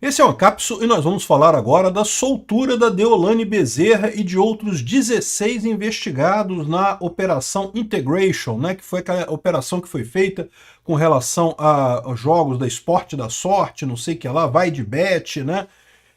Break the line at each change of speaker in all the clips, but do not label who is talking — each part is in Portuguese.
Esse é o Ancapso e nós vamos falar agora da soltura da Deolane Bezerra e de outros 16 investigados na Operação Integration, né, que foi aquela operação que foi feita com relação a jogos da Esporte da Sorte, não sei o que lá, vai de bet, né?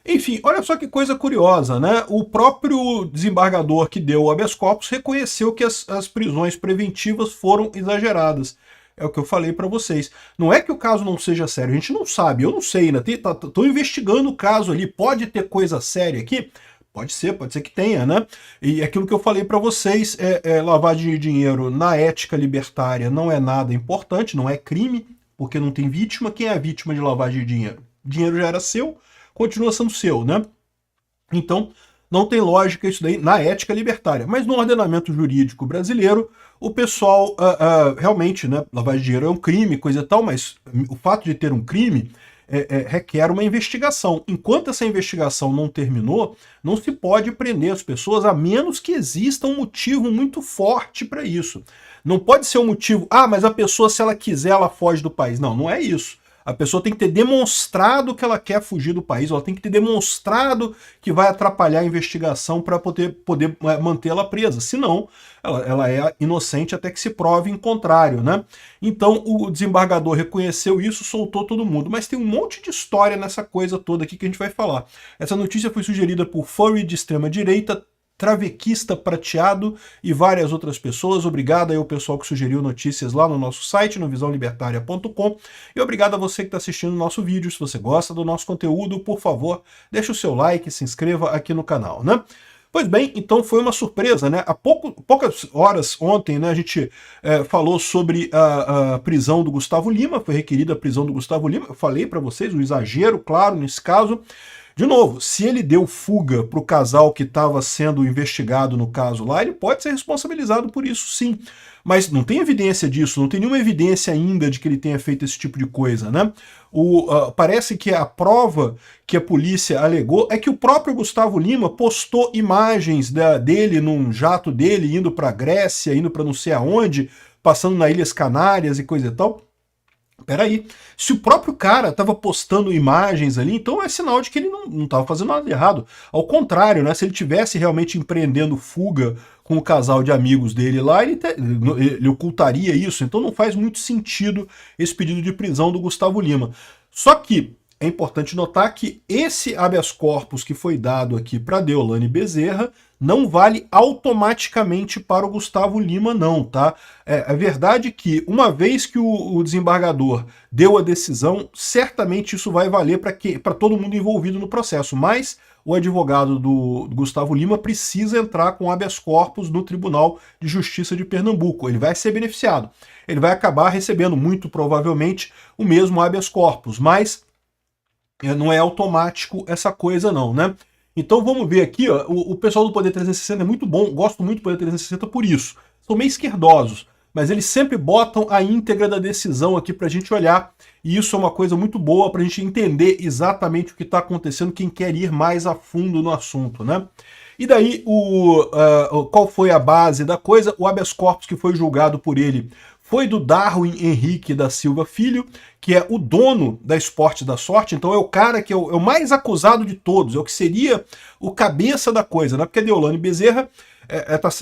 Enfim, olha só que coisa curiosa, né? O próprio desembargador que deu o habeas corpus reconheceu que as prisões preventivas foram exageradas. É o que eu falei para vocês. Não é que o caso não seja sério, a gente não sabe, eu não sei ainda. Estou investigando o caso ali, pode ter coisa séria aqui? Pode ser que tenha, né? E aquilo que eu falei para vocês, lavagem de dinheiro na ética libertária não é nada importante, não é crime, porque não tem vítima. Quem é a vítima de lavagem de dinheiro? O dinheiro já era seu, continua sendo seu, né? Então, não tem lógica isso daí na ética libertária. Mas no ordenamento jurídico brasileiro, o pessoal realmente, né, lavagem de dinheiro é um crime, coisa e tal, mas o fato de ter um crime requer uma investigação. Enquanto essa investigação não terminou, não se pode prender as pessoas, a menos que exista um motivo muito forte para isso. Não pode ser um motivo, mas a pessoa, se ela quiser, ela foge do país. Não, não é isso. A pessoa tem que ter demonstrado que ela quer fugir do país, ela tem que ter demonstrado que vai atrapalhar a investigação para poder mantê-la presa. Senão, ela é inocente até que se prove em contrário, né? Então, o desembargador reconheceu isso, soltou todo mundo. Mas tem um monte de história nessa coisa toda aqui que a gente vai falar. Essa notícia foi sugerida por Furry de extrema-direita, Travequista Prateado e várias outras pessoas. Obrigado aí ao pessoal que sugeriu notícias lá no nosso site, no visãolibertaria.com, e obrigado a você que está assistindo o nosso vídeo. Se você gosta do nosso conteúdo, por favor, deixa o seu like, se inscreva aqui no canal, né? Pois bem, então foi uma surpresa, né? Há poucas horas ontem, né, a gente falou sobre a prisão do Gustavo Lima, foi requerida a prisão do Gustavo Lima. Eu falei para vocês o exagero, claro, nesse caso. De novo, se ele deu fuga para o casal que estava sendo investigado no caso lá, ele pode ser responsabilizado por isso, sim. Mas não tem evidência disso, não tem nenhuma evidência ainda de que ele tenha feito esse tipo de coisa, né? Parece que a prova que a polícia alegou é que o próprio Gustavo Lima postou imagens dele num jato dele, indo para a Grécia, indo para não sei aonde, passando nas Ilhas Canárias e coisa e tal. Peraí, se o próprio cara estava postando imagens ali, então é sinal de que ele não estava fazendo nada de errado. Ao contrário, né, se ele tivesse realmente empreendendo fuga com o casal de amigos dele lá, ele ocultaria isso. Então não faz muito sentido esse pedido de prisão do Gustavo Lima. Só que é importante notar que esse habeas corpus que foi dado aqui para Deolane Bezerra não vale automaticamente para o Gustavo Lima, não, tá? É verdade que, uma vez que o desembargador deu a decisão, certamente isso vai valer para todo mundo envolvido no processo, mas o advogado do Gustavo Lima precisa entrar com habeas corpus no Tribunal de Justiça de Pernambuco. Ele vai ser beneficiado. Ele vai acabar recebendo, muito provavelmente, o mesmo habeas corpus, mas não é automático essa coisa não, né? Então vamos ver aqui, ó, o pessoal do Poder 360 é muito bom, gosto muito do Poder 360 por isso. São meio esquerdosos, mas eles sempre botam a íntegra da decisão aqui pra gente olhar, e isso é uma coisa muito boa pra gente entender exatamente o que está acontecendo, quem quer ir mais a fundo no assunto, né? E daí, qual foi a base da coisa? O habeas corpus que foi julgado por ele foi do Darwin Henrique da Silva Filho, que é o dono da Esporte da Sorte, então é o cara que é o mais acusado de todos, é o que seria o cabeça da coisa, né? Porque a Deolane Bezerra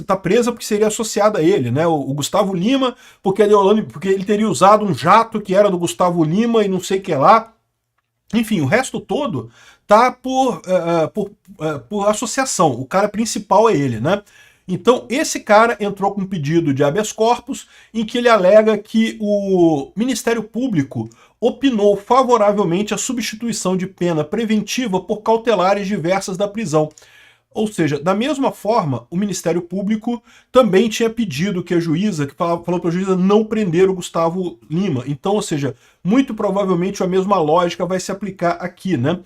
tá presa porque seria associada a ele, né? O Gustavo Lima, porque ele teria usado um jato que era do Gustavo Lima e não sei o que lá. Enfim, o resto todo tá por associação, o cara principal é ele, né? Então, esse cara entrou com um pedido de habeas corpus em que ele alega que o Ministério Público opinou favoravelmente a substituição de pena preventiva por cautelares diversas da prisão. Ou seja, da mesma forma, o Ministério Público também tinha pedido que a juíza, que falou para a juíza não prender o Gustavo Lima. Então, ou seja, muito provavelmente a mesma lógica vai se aplicar aqui, né?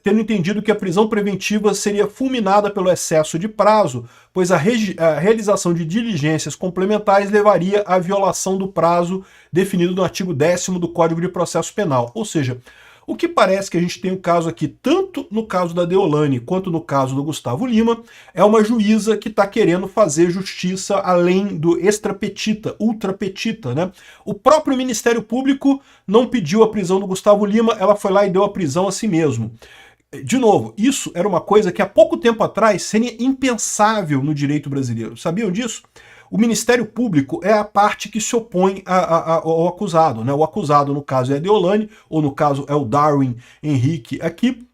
Tendo entendido que a prisão preventiva seria fulminada pelo excesso de prazo, pois a realização de diligências complementares levaria à violação do prazo definido no artigo 10º do Código de Processo Penal. Ou seja, O que parece que a gente tem o caso aqui, tanto no caso da Deolane quanto no caso do Gustavo Lima, é uma juíza que está querendo fazer justiça além do extrapetita, ultrapetita, né? O próprio Ministério Público não pediu a prisão do Gustavo Lima, ela foi lá e deu a prisão a si mesmo. De novo, isso era uma coisa que há pouco tempo atrás seria impensável no direito brasileiro. Sabiam disso? O Ministério Público é a parte que se opõe ao acusado, né? O acusado, no caso, é a Deolane, ou no caso é o Darwin Henrique aqui.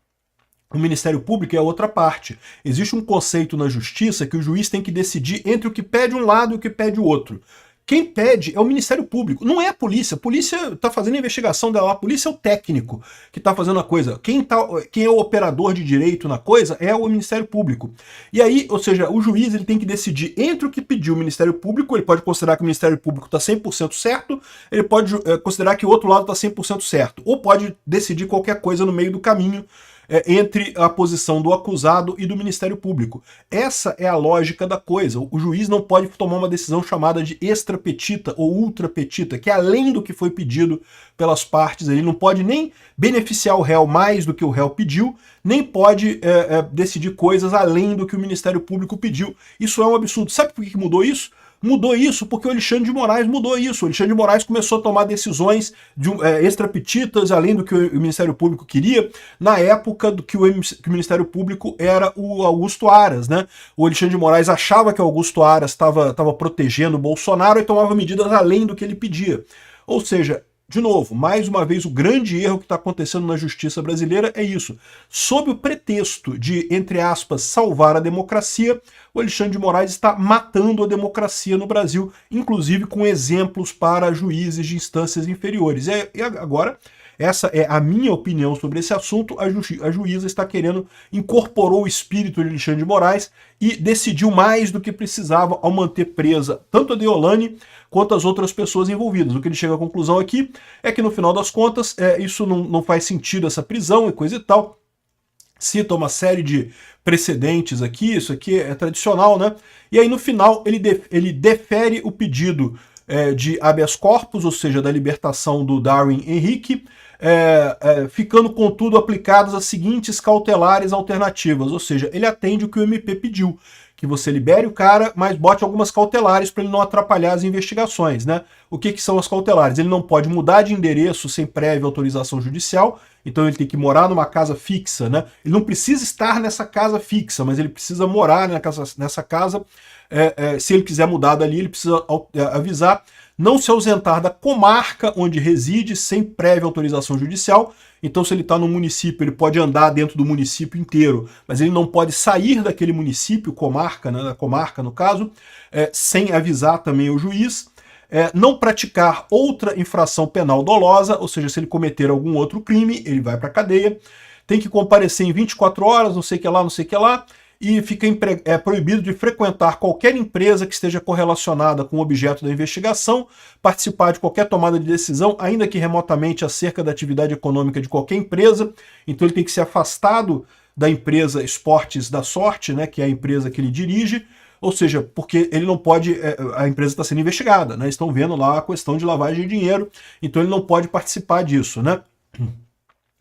O Ministério Público é a outra parte. Existe um conceito na justiça que o juiz tem que decidir entre o que pede um lado e o que pede o outro. Quem pede é o Ministério Público, não é a polícia. A polícia está fazendo a investigação dela, a polícia é o técnico que está fazendo a coisa. Quem é o operador de direito na coisa é o Ministério Público. E aí, ou seja, o juiz ele tem que decidir entre o que pediu o Ministério Público, ele pode considerar que o Ministério Público está 100% certo, ele pode considerar que o outro lado está 100% certo, ou pode decidir qualquer coisa no meio do caminho, entre a posição do acusado e do Ministério Público. Essa é a lógica da coisa. O juiz não pode tomar uma decisão chamada de extrapetita ou ultrapetita, que é além do que foi pedido pelas partes. Ele não pode nem beneficiar o réu mais do que o réu pediu, nem pode decidir coisas além do que o Ministério Público pediu. Isso é um absurdo. Sabe por que mudou isso? Mudou isso porque o Alexandre de Moraes mudou isso. O Alexandre de Moraes começou a tomar decisões extrapetitas, além do que o Ministério Público queria, na época do que o Ministério Público era o Augusto Aras, né? O Alexandre de Moraes achava que o Augusto Aras estava protegendo o Bolsonaro e tomava medidas além do que ele pedia. Ou seja, de novo, mais uma vez, o grande erro que está acontecendo na justiça brasileira é isso. Sob o pretexto de, entre aspas, salvar a democracia, o Alexandre de Moraes está matando a democracia no Brasil, inclusive com exemplos para juízes de instâncias inferiores. E agora, essa é a minha opinião sobre esse assunto, a juíza está querendo, incorporou o espírito de Alexandre de Moraes e decidiu mais do que precisava ao manter presa tanto a Deolane quanto as outras pessoas envolvidas. O que ele chega à conclusão aqui é que, no final das contas, isso não faz sentido, essa prisão e coisa e tal. Cita uma série de precedentes aqui, isso aqui é tradicional, né? E aí, no final, ele defere o pedido de habeas corpus, ou seja, da libertação do Darwin Henrique, ficando, contudo, aplicadas as seguintes cautelares alternativas, ou seja, ele atende o que o MP pediu, que você libere o cara, mas bote algumas cautelares para ele não atrapalhar as investigações, né? O que são as cautelares? Ele não pode mudar de endereço sem prévia autorização judicial, então ele tem que morar numa casa fixa, né? Ele não precisa estar nessa casa fixa, mas ele precisa morar nessa casa. Se ele quiser mudar dali, ele precisa avisar. Não se ausentar da comarca onde reside sem prévia autorização judicial. Então, se ele está no município, ele pode andar dentro do município inteiro, mas ele não pode sair daquele município, comarca, né, da comarca no caso, sem avisar também o juiz. Não praticar outra infração penal dolosa, ou seja, se ele cometer algum outro crime, ele vai para a cadeia. Tem que comparecer em 24 horas, não sei o que lá, não sei o que lá. E fica proibido de frequentar qualquer empresa que esteja correlacionada com o objeto da investigação, participar de qualquer tomada de decisão, ainda que remotamente, acerca da atividade econômica de qualquer empresa. Então ele tem que ser afastado da empresa Esportes da Sorte, né, que é a empresa que ele dirige, ou seja, porque ele não pode, a empresa está sendo investigada, né, estão vendo lá a questão de lavagem de dinheiro, então ele não pode participar disso, né.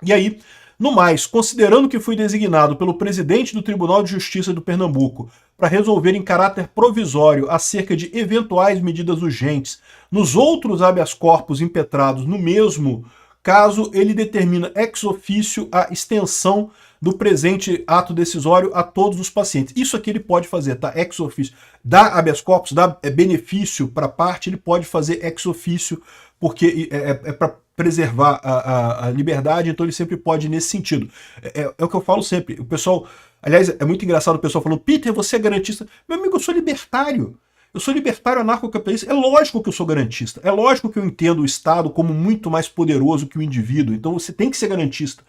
E aí, no mais, considerando que fui designado pelo presidente do Tribunal de Justiça do Pernambuco para resolver em caráter provisório acerca de eventuais medidas urgentes nos outros habeas corpus impetrados no mesmo caso, ele determina ex officio a extensão do presente ato decisório a todos os pacientes. Isso aqui ele pode fazer, tá? Ex officio. Dá habeas corpus, dá benefício para a parte, ele pode fazer ex officio, porque é para preservar a liberdade, então ele sempre pode ir nesse sentido. É o que eu falo sempre. O pessoal, aliás, é muito engraçado o pessoal falando, Peter, você é garantista. Meu amigo, eu sou libertário. Eu sou libertário anarcocapitalista. É lógico que eu sou garantista. É lógico que eu entendo o Estado como muito mais poderoso que o indivíduo. Então você tem que ser garantista.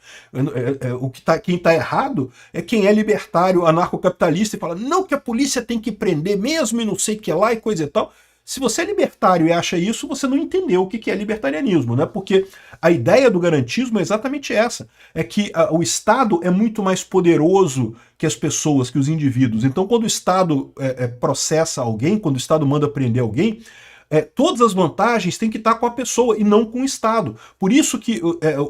Quem está errado é quem é libertário anarcocapitalista e fala, não, que a polícia tem que prender mesmo e não sei o que lá e coisa e tal. Se você é libertário e acha isso, você não entendeu o que é libertarianismo, né? Porque a ideia do garantismo é exatamente essa, é que o Estado é muito mais poderoso que as pessoas, que os indivíduos. Então, quando o Estado processa alguém, quando o Estado manda prender alguém, todas as vantagens têm que estar com a pessoa e não com o Estado. Por isso que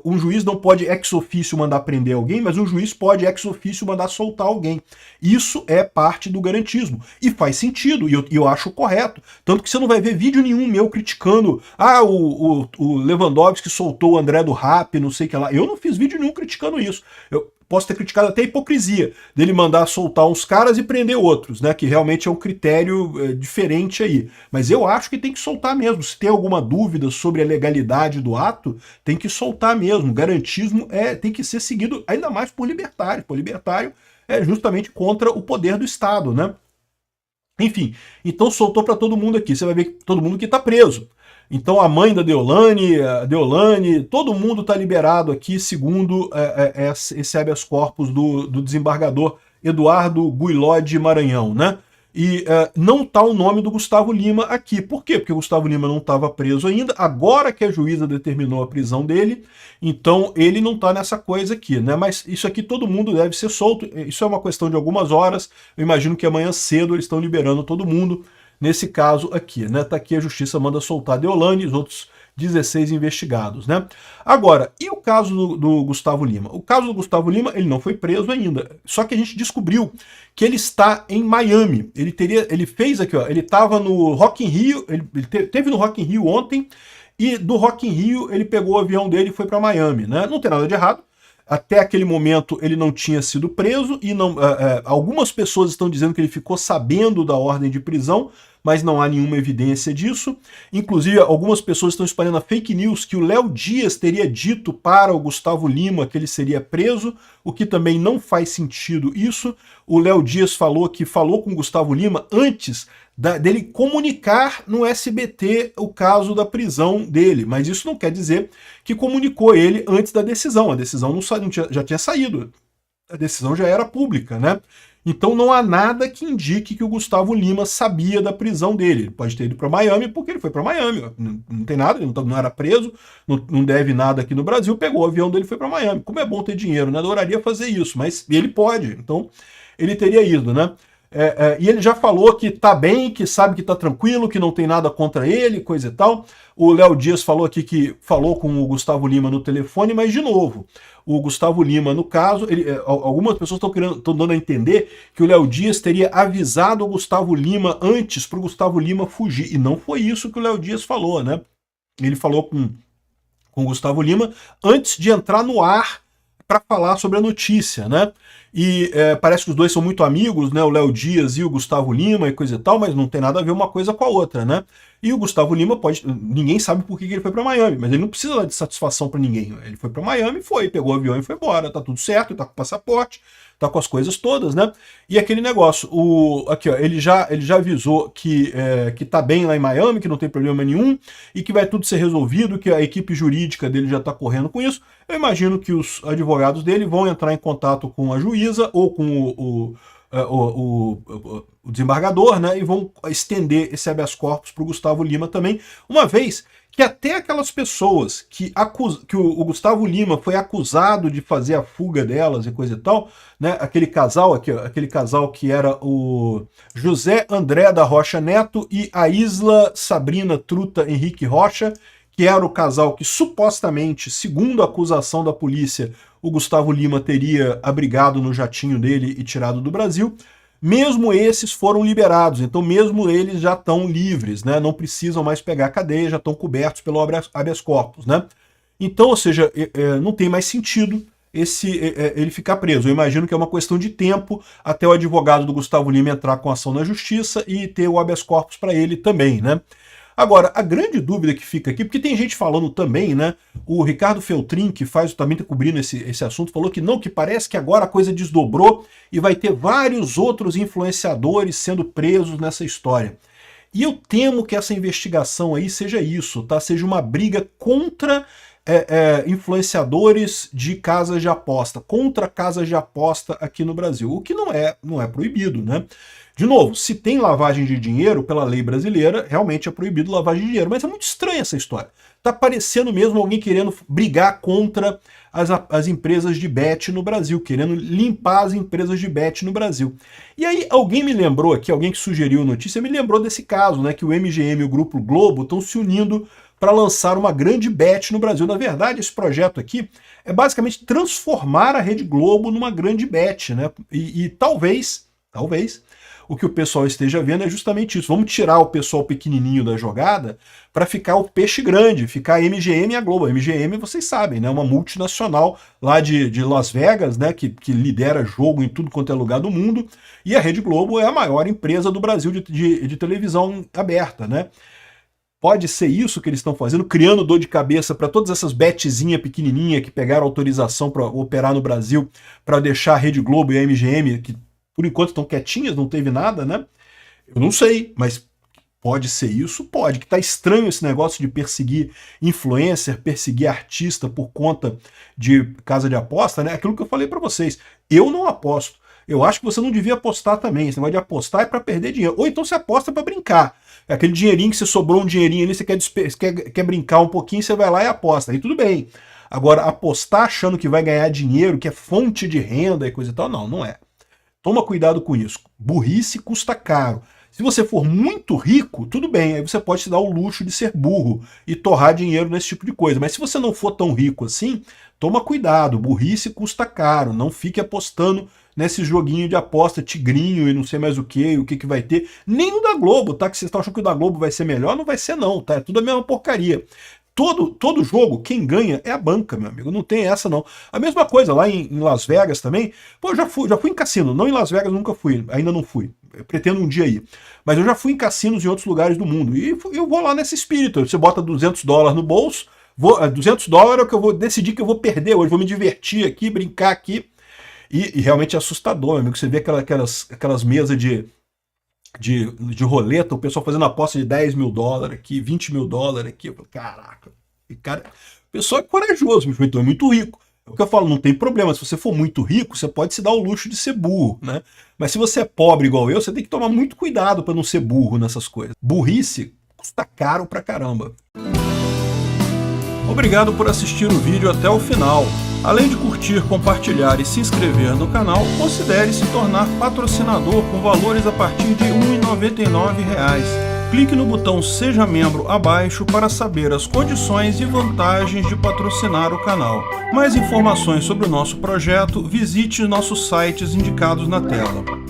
um juiz não pode ex officio mandar prender alguém, mas um juiz pode ex officio mandar soltar alguém. Isso é parte do garantismo. E faz sentido, e eu acho correto. Tanto que você não vai ver vídeo nenhum meu criticando o Lewandowski soltou o André do Rap, não sei o que lá. Eu não fiz vídeo nenhum criticando isso. Eu posso ter criticado até a hipocrisia dele mandar soltar uns caras e prender outros, né? Que realmente é um critério diferente aí. Mas eu acho que tem que soltar mesmo. Se tem alguma dúvida sobre a legalidade do ato, tem que soltar mesmo. Garantismo tem que ser seguido ainda mais por libertário. Por libertário é justamente contra o poder do Estado, né? Enfim, então soltou para todo mundo aqui. Você vai ver que todo mundo que está preso. Então a mãe da Deolane, a Deolane, todo mundo está liberado aqui, segundo esse habeas corpus do desembargador Eduardo Guilherme Maranhão, né? E não está o nome do Gustavo Lima aqui. Por quê? Porque o Gustavo Lima não estava preso ainda, agora que a juíza determinou a prisão dele, então ele não está nessa coisa aqui, né? Mas isso aqui todo mundo deve ser solto, isso é uma questão de algumas horas, eu imagino que amanhã cedo eles estão liberando todo mundo. Nesse caso aqui, né? Tá aqui a justiça manda soltar Deolane e os outros 16 investigados, né? Agora, e o caso do Gustavo Lima? O caso do Gustavo Lima, ele não foi preso ainda. Só que a gente descobriu que ele está em Miami. Ele fez aqui, ó, ele estava no Rock in Rio, ele teve no Rock in Rio ontem, e do Rock in Rio ele pegou o avião dele e foi para Miami, né? Não tem nada de errado. Até aquele momento ele não tinha sido preso e algumas pessoas estão dizendo que ele ficou sabendo da ordem de prisão, mas não há nenhuma evidência disso. Inclusive, algumas pessoas estão espalhando a fake news que o Léo Dias teria dito para o Gustavo Lima que ele seria preso, o que também não faz sentido isso. O Léo Dias falou que falou com o Gustavo Lima antes dele comunicar no SBT o caso da prisão dele, mas isso não quer dizer que comunicou ele antes da decisão. A decisão já tinha saído, a decisão já era pública, né? Então não há nada que indique que o Gustavo Lima sabia da prisão dele. Ele pode ter ido para Miami porque ele foi para Miami. Não tem nada, ele não era preso, não deve nada aqui no Brasil, pegou o avião dele e foi para Miami. Como é bom ter dinheiro, né? Adoraria fazer isso, mas ele pode. Então ele teria ido, né? E ele já falou que tá bem, que sabe que tá tranquilo, que não tem nada contra ele, coisa e tal. O Léo Dias falou aqui que falou com o Gustavo Lima no telefone, mas de novo, o Gustavo Lima, no caso, algumas pessoas estão dando a entender que o Léo Dias teria avisado o Gustavo Lima antes para o Gustavo Lima fugir. E não foi isso que o Léo Dias falou, né? Ele falou com o Gustavo Lima antes de entrar no ar para falar sobre a notícia, né? E parece que os dois são muito amigos, né? O Léo Dias e o Gustavo Lima e coisa e tal, mas não tem nada a ver uma coisa com a outra, né? E o Gustavo Lima ninguém sabe por que ele foi para Miami, mas ele não precisa dar de satisfação para ninguém. Ele foi para Miami, pegou o avião e foi embora, tá tudo certo, tá com o passaporte, tá com as coisas todas, né? E aquele negócio, aqui ó, ele já avisou que tá bem lá em Miami, que não tem problema nenhum e que vai tudo ser resolvido, que a equipe jurídica dele já tá correndo com isso. Eu imagino que os advogados dele vão entrar em contato com a juíza ou com o desembargador, né, e vão estender esse habeas corpus para o Gustavo Lima também, uma vez que até aquelas pessoas que o Gustavo Lima foi acusado de fazer a fuga delas e coisa e tal, né, aquele casal que era o José André da Rocha Neto e a Isla Sabrina Truta Henrique Rocha, que era o casal que supostamente, segundo a acusação da polícia, o Gustavo Lima teria abrigado no jatinho dele e tirado do Brasil, mesmo esses foram liberados, então mesmo eles já estão livres, né? Não precisam mais pegar a cadeia, já estão cobertos pelo habeas corpus, né? Então, ou seja, não tem mais sentido ele ficar preso. Eu imagino que é uma questão de tempo até o advogado do Gustavo Lima entrar com ação na justiça e ter o habeas corpus para ele também, né? Agora, a grande dúvida que fica aqui, porque tem gente falando também, né? O Ricardo Feltrin, que também está cobrindo esse assunto, falou que não, que parece que agora a coisa desdobrou e vai ter vários outros influenciadores sendo presos nessa história. E eu temo que essa investigação aí seja isso, tá? Seja uma briga contra influenciadores de casas de aposta, contra casas de aposta aqui no Brasil, o que não é proibido, né? De novo, se tem lavagem de dinheiro pela lei brasileira, realmente é proibido lavagem de dinheiro, mas é muito estranha essa história. Tá parecendo mesmo alguém querendo brigar contra as empresas de bet no Brasil, querendo limpar as empresas de bet no Brasil. E aí alguém me lembrou aqui, alguém que sugeriu a notícia, me lembrou desse caso, né, que o MGM e o Grupo Globo estão se unindo para lançar uma grande bet no Brasil. Na verdade, esse projeto aqui é basicamente transformar a Rede Globo numa grande bet, né? E talvez, o que o pessoal esteja vendo é justamente isso. Vamos tirar o pessoal pequenininho da jogada para ficar o peixe grande, ficar a MGM e a Globo. A MGM, vocês sabem, né, uma multinacional lá de Las Vegas, né, que lidera jogo em tudo quanto é lugar do mundo, e a Rede Globo é a maior empresa do Brasil de televisão aberta, né? Pode ser isso que eles estão fazendo, criando dor de cabeça para todas essas betzinhas pequenininhas que pegaram autorização para operar no Brasil, para deixar a Rede Globo e a MGM, que por enquanto estão quietinhas, não teve nada, né? Eu não sei, mas pode ser isso? Pode, que tá estranho esse negócio de perseguir influencer, perseguir artista por conta de casa de aposta, né? Aquilo que eu falei para vocês, eu não aposto. Eu acho que você não devia apostar também. Esse negócio de apostar é para perder dinheiro. Ou então você aposta para brincar. É aquele dinheirinho que você sobrou um dinheirinho ali, você quer brincar um pouquinho, você vai lá e aposta. Aí tudo bem. Agora, apostar achando que vai ganhar dinheiro, que é fonte de renda e coisa e tal, não é. Toma cuidado com isso. Burrice custa caro. Se você for muito rico, tudo bem, aí você pode se dar o luxo de ser burro e torrar dinheiro nesse tipo de coisa. Mas se você não for tão rico assim, toma cuidado. Burrice custa caro. Não fique apostando nesse joguinho de aposta tigrinho e não sei mais o que vai ter. Nem o da Globo, tá? Que vocês estão achando que o da Globo vai ser melhor, não vai ser não, tá? É tudo a mesma porcaria. Todo jogo, quem ganha é a banca, meu amigo, não tem essa não. A mesma coisa lá em Las Vegas também. Pô, eu já fui em cassino, não em Las Vegas, nunca fui, ainda não fui. Eu pretendo um dia ir. Mas eu já fui em cassinos em outros lugares do mundo. E eu vou lá nesse espírito. Você bota $200 no bolso, $200 é o que eu vou decidir que eu vou perder hoje, vou me divertir aqui, brincar aqui. E realmente é assustador, amigo. Você vê aquelas mesas de roleta, o pessoal fazendo aposta de $10 mil aqui, $20 mil aqui. Eu falo, caraca, cara, o pessoal é corajoso, então é muito rico. É o que eu falo, não tem problema. Se você for muito rico, você pode se dar o luxo de ser burro, né? Mas se você é pobre igual eu, você tem que tomar muito cuidado para não ser burro nessas coisas. Burrice custa caro pra caramba. Obrigado por assistir o vídeo até o final. Além de curtir, compartilhar e se inscrever no canal, considere se tornar patrocinador com valores a partir de R$ 1,99. Clique no botão Seja Membro abaixo para saber as condições e vantagens de patrocinar o canal. Mais informações sobre o nosso projeto, visite nossos sites indicados na tela.